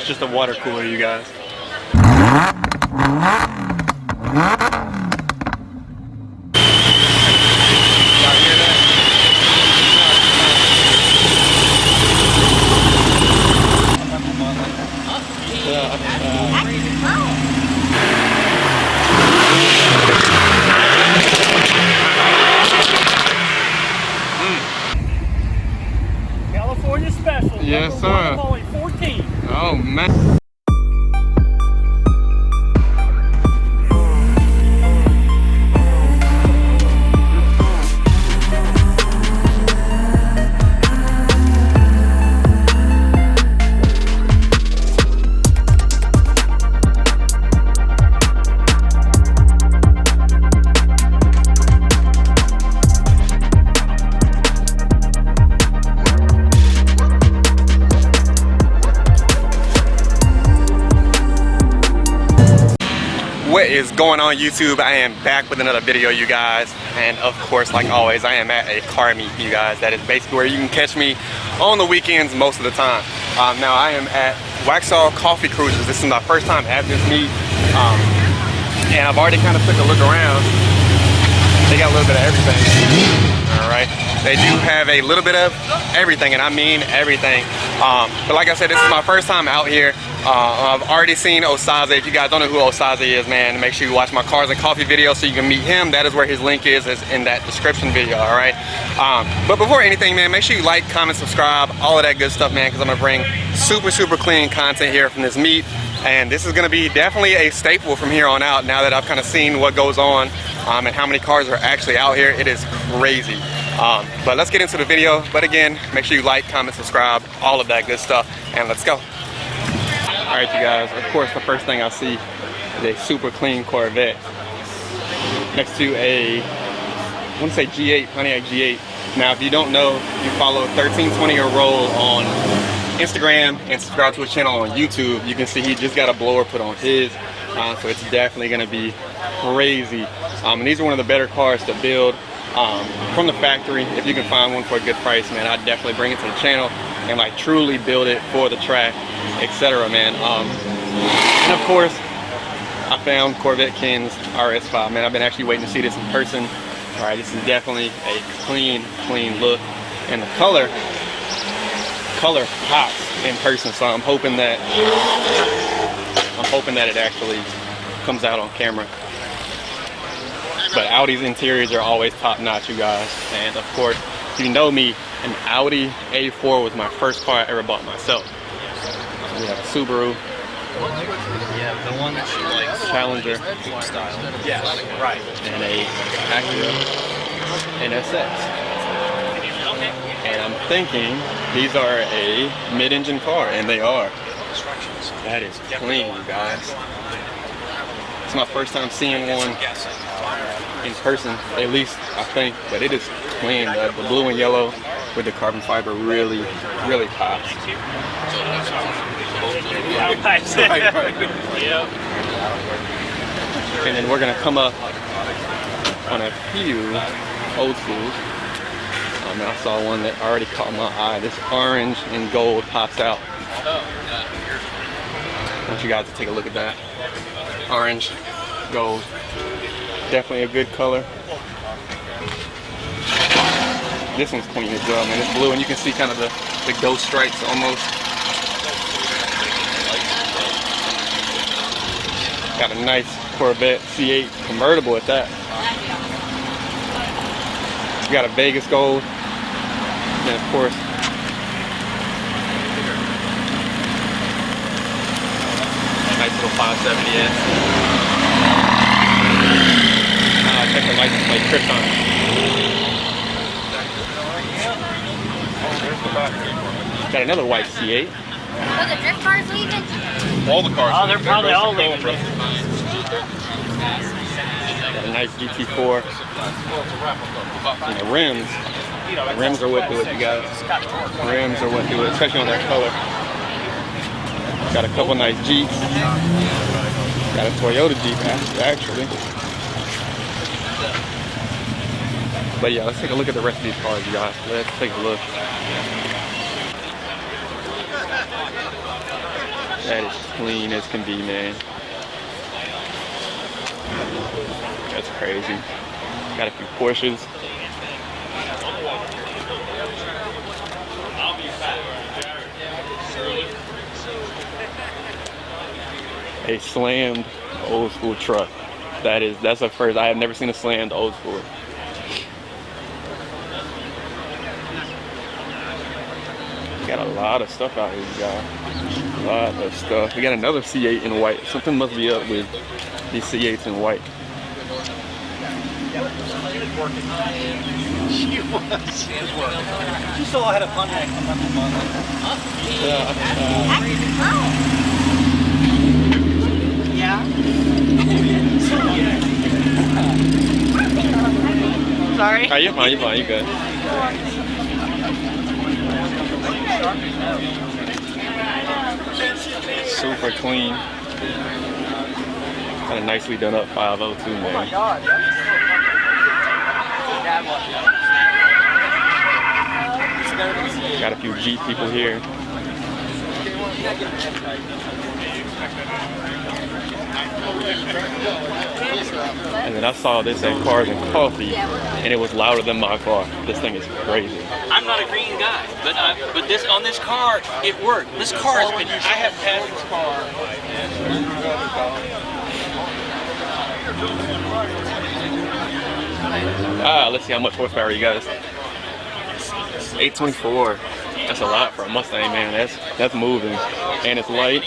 just a water cooler, you guys. California special. Yes, sir. Only 14. Oh, man. What is going on, YouTube? I am back with another video, you guys, and of course, like always, I am at a car meet, you guys. That is basically where you can catch me on the weekends most of the time. Now I am at Waxhaw Coffee Cruisers. This is my first time at this meet, and I've already kind of took a look around. They got a little bit of everything. All right, they do have a little bit of everything, and I mean everything. But like I said, this is my first time out here. I've already seen Osaze. If you guys don't know who Osaze is, man, make sure you watch my Cars and Coffee video so you can meet him. That is where his link is in that description video, all right? But before anything, man, make sure you like, comment, subscribe, all of that good stuff, man, because I'm going to bring super clean content here from this meet. And this is going to be definitely a staple from here on out now that I've kind of seen what goes on and how many cars are actually out here. It is crazy. But let's get into the video. But again, make sure you like, comment, subscribe, all of that good stuff, and let's go. All right, you guys, of course, the first thing I see is a super clean Corvette next to a, I want to say G8, Pontiac G8. Now, if you don't know, you follow 1320 or Roll on Instagram and subscribe to his channel on YouTube. You can see he just got a blower put on his, so it's definitely going to be crazy. And these are one of the better cars to build from the factory. If you can find one for a good price, man, I'd definitely bring it to the channel and like truly build it for the track, etc., man. And of course, I found Corvette Ken's RS5, man. I've been actually waiting to see this in person. All right, this is definitely a clean look, and the color pops in person. So I'm hoping that it actually comes out on camera. But Audi's interiors are always top notch, you guys. And of course, if you know me, an Audi A4 was my first car I ever bought myself. We have a Subaru. Yeah, the one that she likes. Challenger. Style. Yeah, right. And a Acura NSX. And I'm thinking these are a mid-engine car, and they are. That is clean, you guys. It's my first time seeing one in person, at least I think, but it is clean. The blue and yellow with the carbon fiber really pops. And then we're gonna come up on a few old schools. I saw one that already caught my eye. This orange and gold pops out. I want you guys to take a look at that. Orange, gold. Definitely a good color. This one's clean as well, man. It's blue, and you can see kind of the ghost stripes almost. Got a nice Corvette C8 convertible at that. It's got a Vegas gold. And of course, nice little 570S. Check the license plate, Krypton. Got another white C8. Oh, the drift cars leaving? All the cars. Oh, they're probably all leaving. Got a nice GT4. And the rims are what do it, you guys. Rims are what do it, especially on that color. Got a couple nice Jeeps. Got a Toyota Jeep, actually. But yeah, let's take a look at the rest of these cars, you guys. Let's take a look. That is clean as can be, man. That's crazy. Got a few Porsches. A slammed old school truck. That's a first. I have never seen a slammed old school. Got a lot of stuff out here, you guys. A lot of stuff. We got another C8 in white. Something must be up with these C8s in white. She was. She saw I had a Pontiac. Yeah. Sorry. Oh, you're fine, you're good. Super clean. Kind of nicely done up 502, man. Oh my God. Got a few Jeep people here. And then I saw this at Cars and Coffee, and it was louder than my car. This thing is crazy. I'm not a green guy, but this on this car it worked. This car has been. I have had this car. Let's see how much horsepower you guys. 824. That's a lot for a Mustang, man. That's moving, and it's light.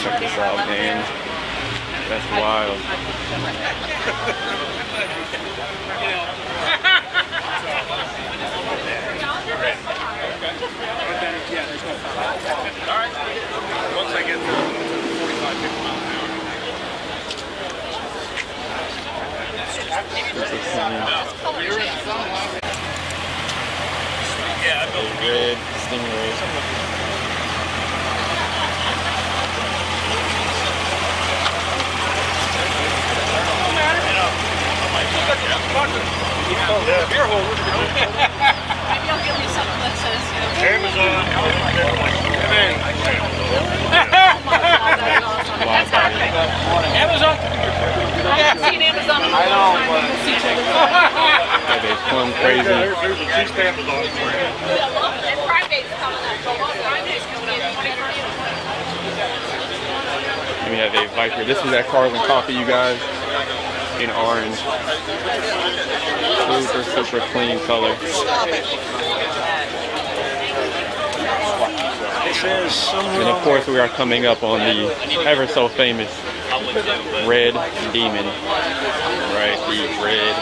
Check this out, man. That's wild. Once I get to 45, 50 miles an hour. Yeah, I built Red Stingray. beer holder. Maybe I'll give you something that says, Amazon. That's perfect. Amazon. I haven't seen Amazon in a long time. Yeah, they plumb crazy. There's a C-stamp on it for you. And Friday's coming up. Friday's coming up. And we have a Viper. This was at Cars and Coffee, you guys, in orange. Super clean color. And of course we are coming up on the ever so famous Red Demon. Right, the Red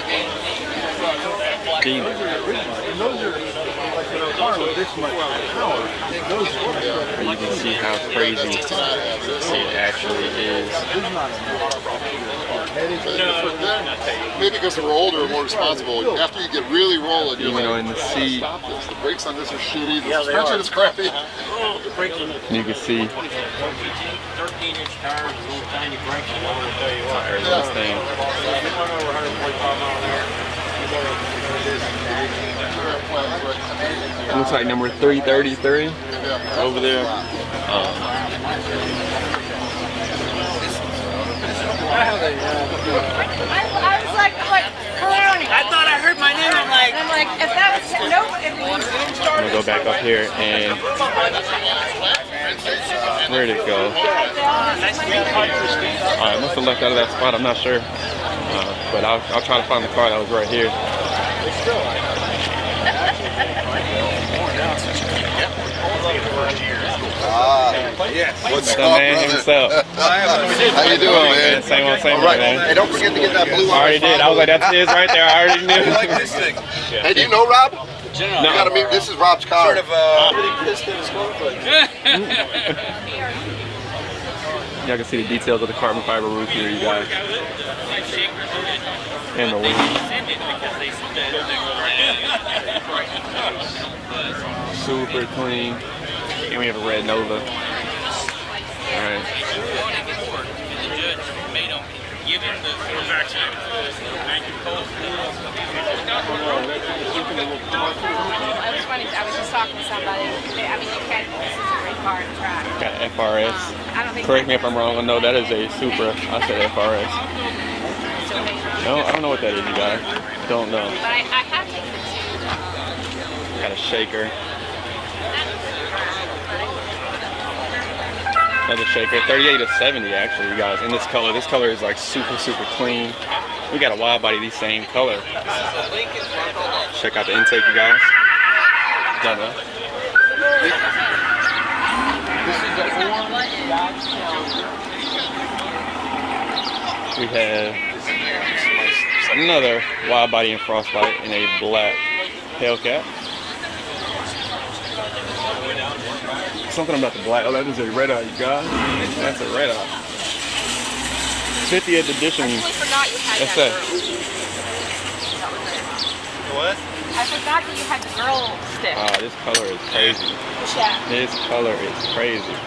Demon. You can see how crazy it actually is. Maybe because we're older and more responsible. After you get really rolling, you're Even like, in the seat, stop this. The brakes on this are shitty. The suspension is crappy. you can see 13-inch tires, little tiny brakes, and all will tell you what. tires on this thing. Over 145 miles an hour. It looks like number 333 over there. I was like, Peroni. I thought I heard my name. I'm like, If that was, nope. I'm gonna go back up here and where'd it go? I must have left out of that spot. I'm not sure, but I'll try to find the car that was right here. What's The up, man brother? himself. How you doing, man? Same old, All right. man. Hey, don't forget to get that blue I already did. I was like, that's his right there. I already knew. Hey, do you know Rob? No. You gotta meet. This is Rob's car. Y'all can see the details of the carbon fiber roof here, you guys. And the wings. Super clean. And we have a red Nova. Alright. The judge made him give him the vaccine. Thank you. was funny. I was just talking to somebody. I mean, you can't. This is a great car to track. Got FRS. I don't think. Correct me if I'm wrong. No, that is a Supra. I said FRS. No, I don't know what that is, you guys. Don't know. But I have taken it to. Got a shaker. Another shaker. 38 to 70 actually, you guys. In this color. This color is like super, super clean. We got a wide body the same color. Check out the intake, you guys. Done that. We have another wide body in frostbite in a black Hellcat. Something about the black. Oh, that is a red eye, you guys. That's a red eye. 50th edition. I totally forgot you had That's that it. girl. What? I forgot that you had the girl stick. This color is crazy. Yeah. This color is crazy.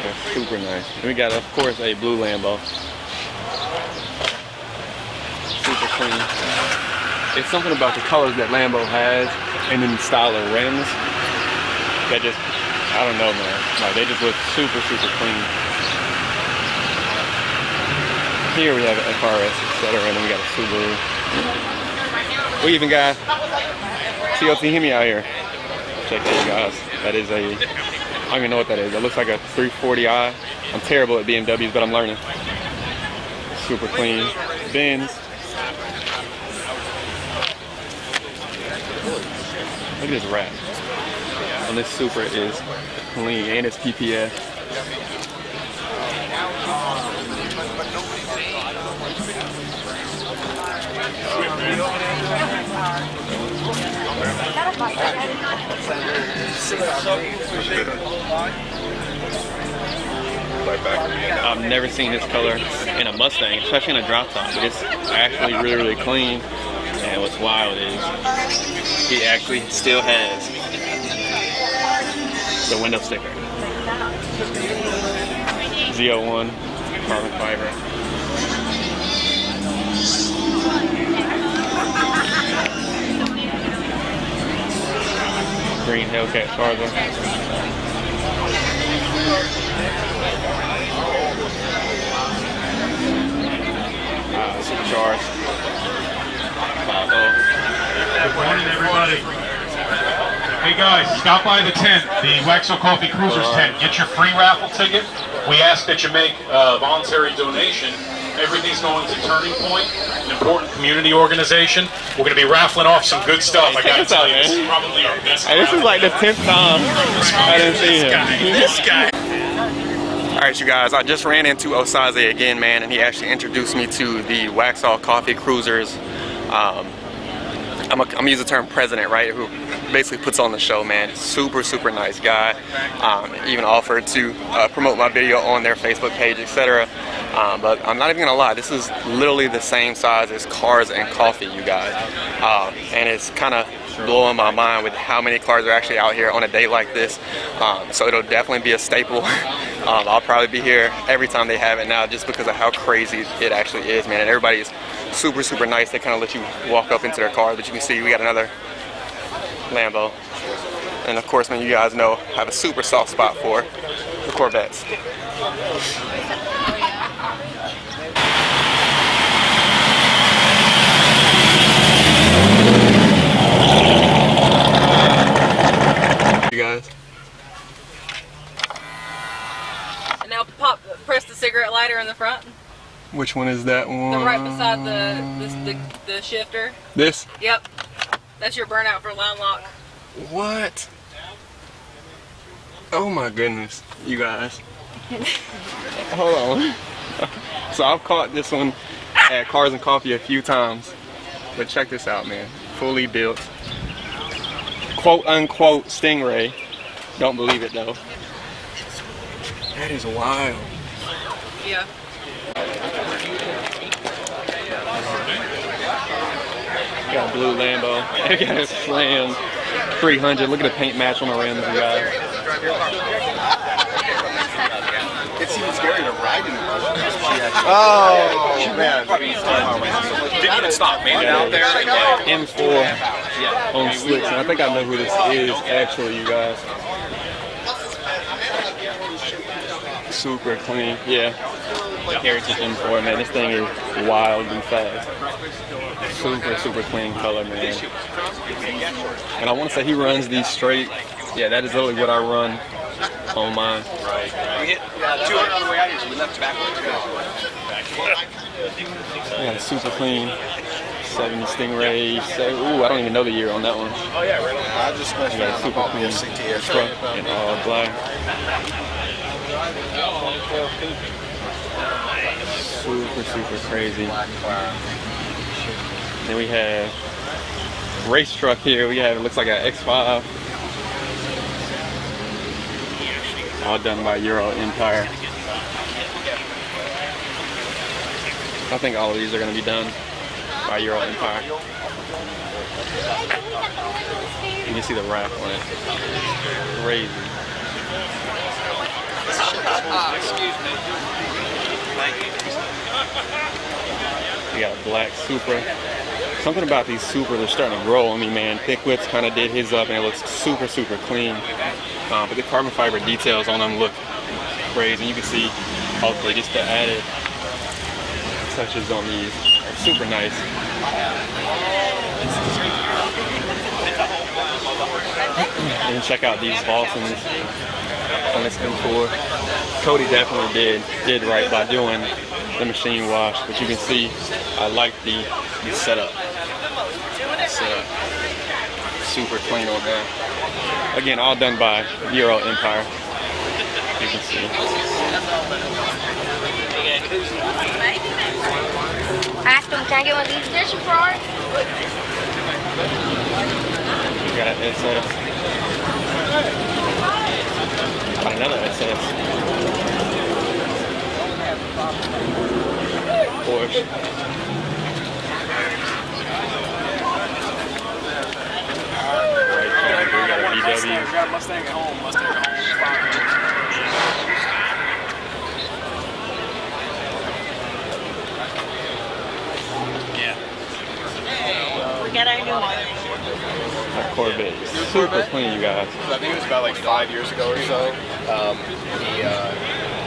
That's super nice. And we got, of course, a blue Lambo. Super clean. It's something about the colors that Lambo has and then the style of rims that just, I don't know, man. Like, they just look super, super clean. Here we have an FRS, etc. And then we got a Subaru. We even got CLT Hemi out here. Check that, you guys. That is a, I don't even know what that is. It looks like a 340i. I'm terrible at BMWs, but I'm learning. Super clean. Benz. Look at this wrap. And this Supra is clean, and it's PPF. I've never seen this color in a Mustang, especially in a drop top. It's actually really, really clean. And what's wild is he actually still has the window sticker. Z01 carbon fiber. Green Hellcat Charger. Supercharged. Good morning, everybody. Hey guys, stop by the tent, the Waxhaw Coffee Cruisers tent. Get your free raffle ticket. We ask that you make a voluntary donation. Everything's going to Turning Point, an important community organization. We're going to be raffling off some good stuff. I got to tell you, this is probably our best. Hey, this is like the 10th time I didn't see him. This guy. Alright, you guys, I just ran into Osaze again, man, and he actually introduced me to the Waxhaw Coffee Cruisers. I'm gonna use the term president, right, who basically puts on the show, man. Super, super nice guy. Even offered to promote my video on their Facebook page, etc. But I'm not even gonna lie, this is literally the same size as Cars and Coffee, you guys. And it's kind of blowing my mind with how many cars are actually out here on a day like this. So it'll definitely be a staple. I'll probably be here every time they have it now just because of how crazy it actually is, man. And everybody is super, super nice. They kind of let you walk up into their car, but you can see we got another Lambo. And of course, man, you guys know I have a super soft spot for the Corvettes. You guys. And now press the cigarette lighter in the front. Which one is that one? The right beside the shifter. This? Yep. That's your burnout for line lock. What? Oh my goodness, you guys. Hold on. So I've caught this one at Cars and Coffee a few times. But check this out, man. Fully built. Quote unquote Stingray. Don't believe it though. That is wild. Yeah. Got a blue Lambo. I got a Slam 300. Look at the paint match on the rims, you guys. It's even scarier to ride in it. Oh man. Didn't even stop, man. Out there. M4 on slicks, and I think I know who this is actually, you guys. Super clean, yeah. Heritage M4, man. This thing is wild and fast. Super clean color, man. And I want to say he runs these straight. Yeah, that is literally what I run on mine. We hit 200 on the way out here, so we left backwards. Yeah, super clean. 70 Stingray. Ooh, I don't even know the year on that one. Oh yeah, really? I just I got a super clean truck in all black. Super crazy. Then we have race truck here. We have, it looks like an X5. All done by Euro Empire. I think all of these are going to be done by Euro Empire. You can see the rack on it. Crazy. Excuse me. Thank you. We got a black Supra. Something about these Supras are starting to grow on me, man. Thick Whips kind of did his up and it looks super clean. But the carbon fiber details on them look crazy. You can see, hopefully, just the added touches on these are super nice. And check out these Volsons on this M4. Cody definitely did right by doing the machine wash, but you can see I like the setup. Super clean on that. Again, all done by Euro Empire. You can see. Ask him, can I get one of these dishes for her? We got an SS. Got another SS. Porsche. Right Charger, we got a VW. Grab Mustang at home. Mustang at home. We got our new one. A Corvette. Super clean, you guys. I think it was about like 5 years ago or so.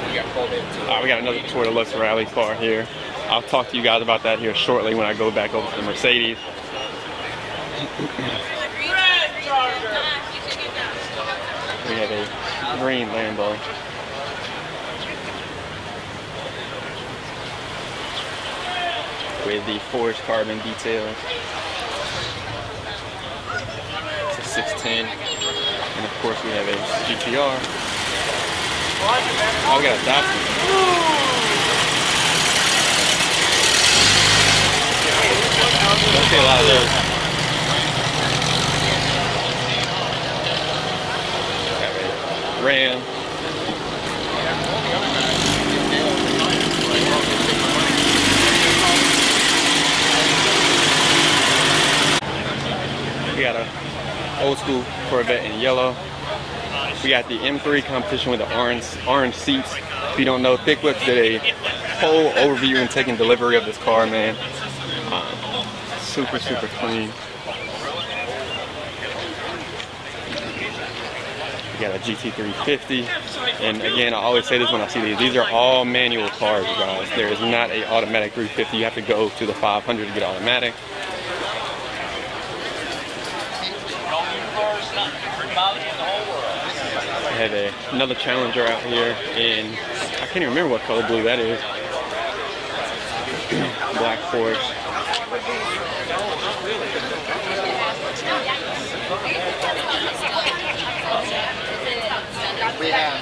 We got pulled into. We got another Toyota Lux Rally car here. I'll talk to you guys about that here shortly when I go back over to the Mercedes. We have a green Lambo. With the forged carbon details. It's a 610. And of course we have a GTR. Oh, we got a Datsun. Don't see a lot of those. Got a Ram. We got a old school Corvette in yellow. We got the M3 competition with the orange seats. If you don't know, Thick Whips did a whole overview and taking delivery of this car, man. Super clean. We got a GT350. And again, I always say this when I see these. These are all manual cars, guys. There is not an automatic 350. You have to go to the 500 to get automatic. We have another Challenger out here in, I can't even remember what color blue that is. Black Force.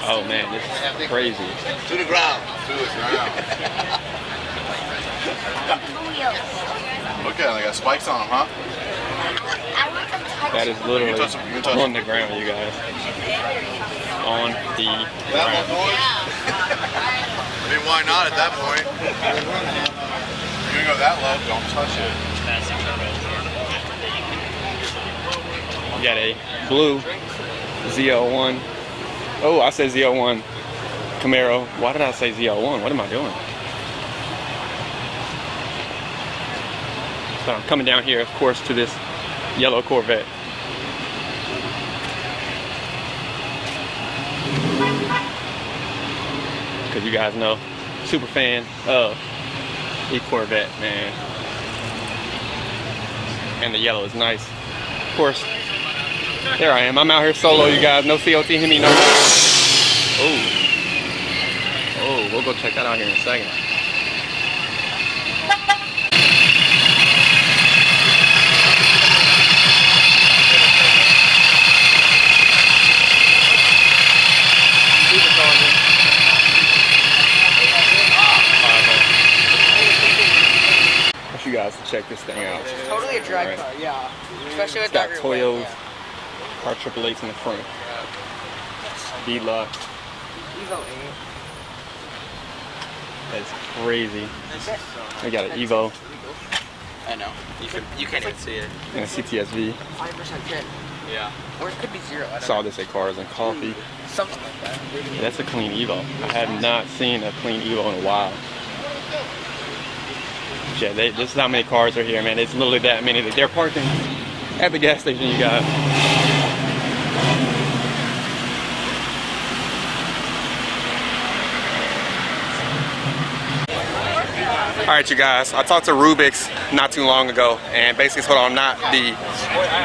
Oh man, this is crazy. To the ground. To the ground. Okay, they got spikes on them, huh? That is literally on the ground, you guys. On the ground. I mean, why not at that point? You're gonna go that low, don't touch it. We got a blue ZL1. Oh, I said ZL1. Camaro. Why did I say ZL1? What am I doing? So I'm coming down here, of course, to this yellow Corvette. Because you guys know, super fan of the Corvette, man. And the yellow is nice. Of course, there I am. I'm out here solo, you guys. No COT, hit me, no. Oh, we'll go check that out here in a second. You guys to check this thing out. Totally a drag car, yeah. Especially with It's got darker Toyos, white, R888s in the front. D-Lock. Evo 8. That's crazy. We got an Evo I know. You can't even see it. and a CTSV. 5% kit. Yeah. Or it could be 0. I don't Saw know. this at Cars and Coffee. Something like that. That's a clean Evo. I have not seen a clean Evo in a while. Yeah, this is how many cars are here, man. It's literally that many that they're parking at the gas station, you guys. All right, you guys, I talked to Rubik's not too long ago, and basically told him I'm not the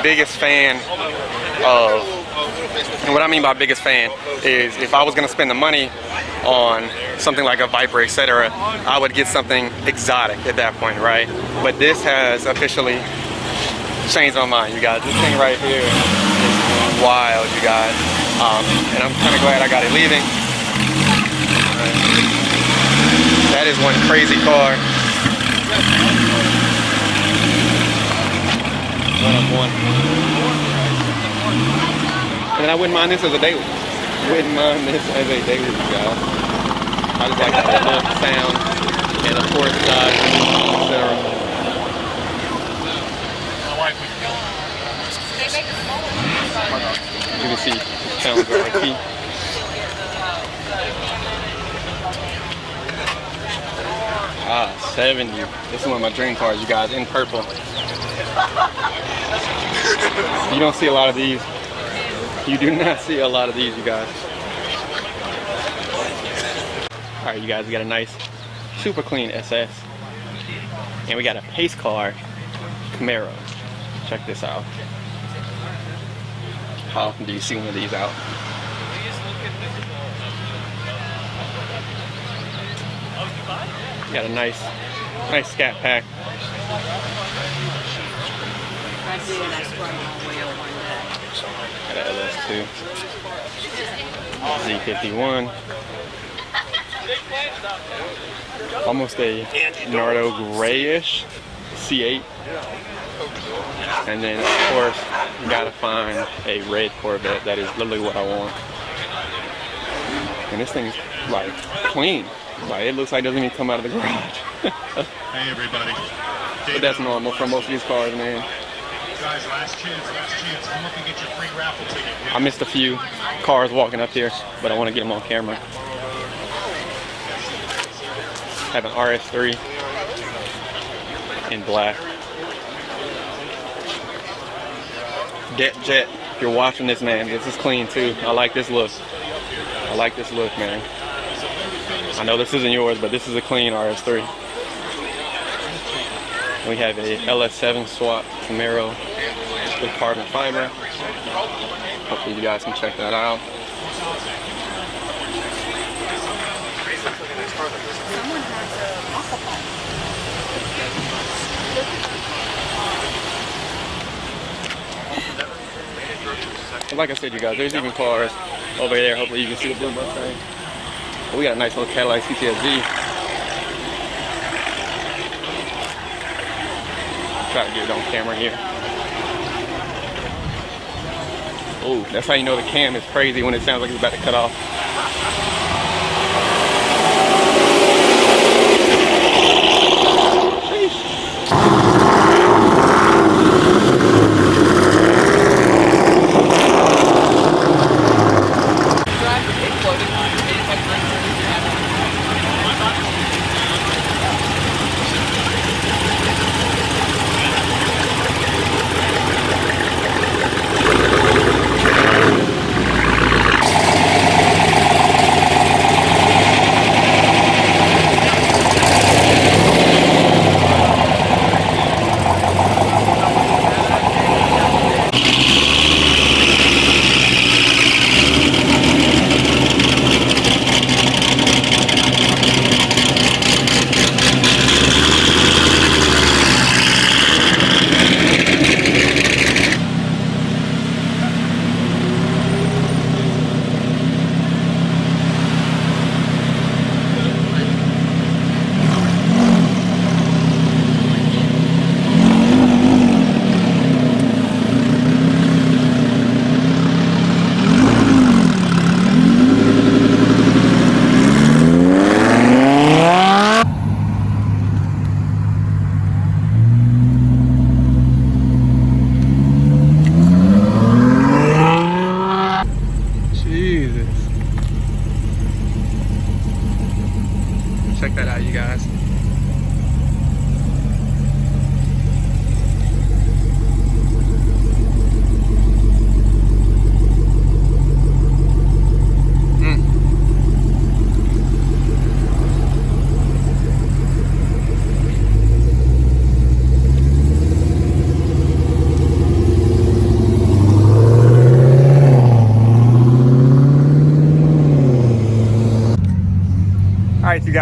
biggest fan of, and what I mean by biggest fan is if I was gonna spend the money on something like a Viper, etc., I would get something exotic at that point, right? But this has officially changed my mind, you guys. This thing right here is wild, you guys. And I'm kind of glad I got it leaving. That is one crazy car. One of one. And I wouldn't mind this as a daily. Wouldn't mind this as a daily, guys. I just like the look, sound, and of course, etc. You can see the sounds are like key. Ah, 70. This is one of my dream cars, you guys, in purple. You don't see a lot of these. You do not see a lot of these, you guys. Alright, you guys, we got a nice, super clean SS. And we got a pace car Camaro. Check this out. How often do you see one of these out? Got a nice scat pack. Got an LS2. Z51. Almost a Nardo grayish C8. And then of course you gotta find a red Corvette. That is literally what I want. And this thing's like clean. Like, it looks like it doesn't even come out of the garage. Hey everybody. But that's normal for most of these cars, man. Guys, last chance. Come up and get your free raffle ticket. I missed a few cars walking up here, but I want to get them on camera. Have an RS3 in black. Jet, if you're watching this, man, this is clean too. I like this look. I like this look, man. I know this isn't yours, but this is a clean RS3. We have a LS7 swap Camaro with carbon fiber. Hopefully you guys can check that out. But like I said, you guys, there's even cars over there. Hopefully you can see the blue Mustang. But we got a nice little Cadillac CTSV. Try to get it on camera here. Oh, that's how you know the cam is crazy when it sounds like it's about to cut off.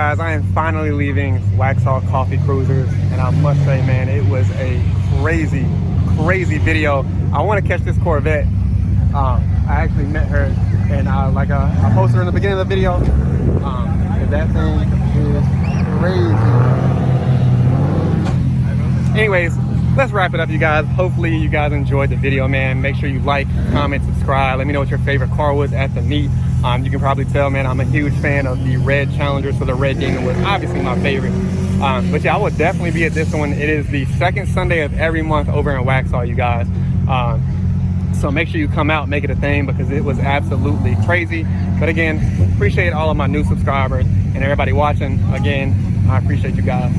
guys, I am finally leaving Waxhaw Coffee Cruisers, and I must say, man, it was a crazy video. I want to catch this Corvette. I actually met her, and I posted her in the beginning of the video. That thing is crazy. Anyways, let's wrap it up, you guys. Hopefully you guys enjoyed the video, man. Make sure you like, comment, subscribe. Let me know what your favorite car was at the meet. You can probably tell, man, I'm a huge fan of the red Challenger, so the red Demon was obviously my favorite. But yeah, I will definitely be at this one. It is the second Sunday of every month over in Waxhaw, you guys. So make sure you come out, make it a thing, because it was absolutely crazy. But again, appreciate all of my new subscribers and everybody watching. Again, I appreciate you guys.